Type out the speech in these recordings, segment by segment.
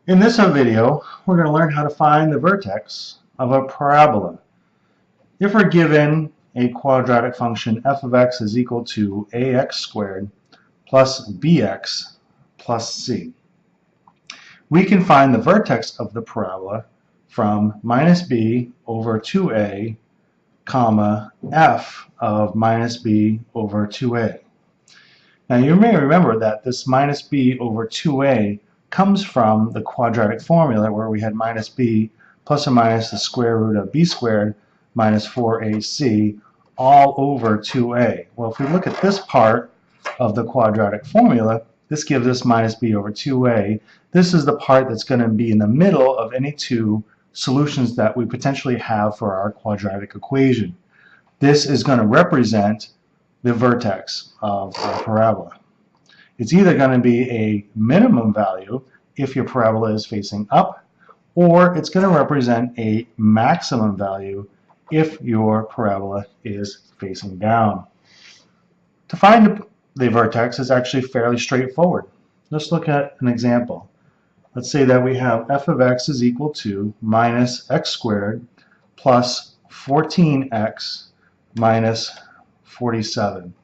In this video, we're going to learn how to find the vertex of a parabola. If we're given a quadratic function f of x is equal to ax squared plus bx plus c, we can find the vertex of the parabola from minus b over 2a, comma, f of minus b over 2a. Now you may remember that this minus b over 2a comes from the quadratic formula where we had minus b plus or minus the square root of b squared minus 4ac all over 2a. Well, if we look at this part of the quadratic formula, this gives us minus b over 2a. This is the part that's going to be in the middle of any two solutions that we potentially have for our quadratic equation. This is going to represent the vertex of our parabola. It's either going to be a minimum value if your parabola is facing up, or it's going to represent a maximum value if your parabola is facing down. To find the vertex is actually fairly straightforward. Let's look at an example. Let's say that we have f of x is equal to minus x squared plus 14x minus 47.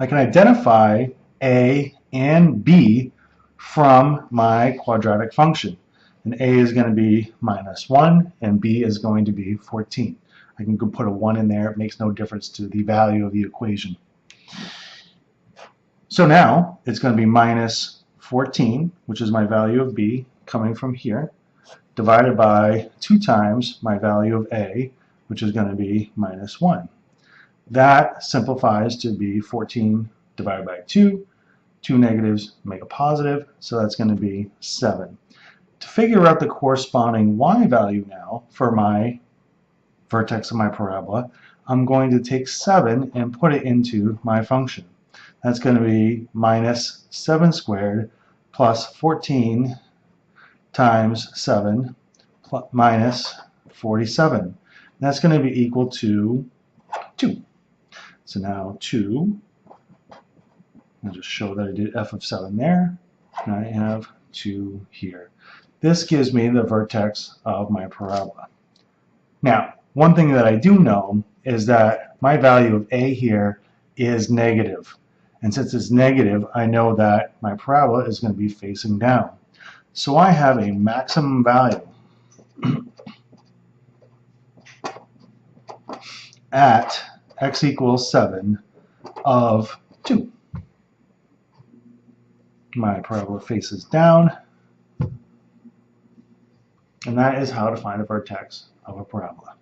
I can identify a and b from my quadratic function. And a is going to be minus 1 and b is going to be 14. I can go put a 1 in there. It makes no difference to the value of the equation. So now it's going to be minus 14, which is my value of b coming from here, divided by 2 times my value of a, which is going to be minus 1. That simplifies to be 14 divided by 2. 2 negatives make a positive, so that's going to be 7. To figure out the corresponding y value now for my vertex of my parabola, I'm going to take 7 and put it into my function. That's going to be minus 7 squared plus 14 times 7 minus 47. That's going to be equal to 2. So now 2, I'll just show that I did f of 7 there, and I have 2 here. This gives me the vertex of my parabola. Now, one thing that I do know is that my value of a here is negative. And since it's negative, I know that my parabola is going to be facing down. So I have a maximum value at x equals 7 of 2. My parabola faces down, and that is how to find the vertex of a parabola.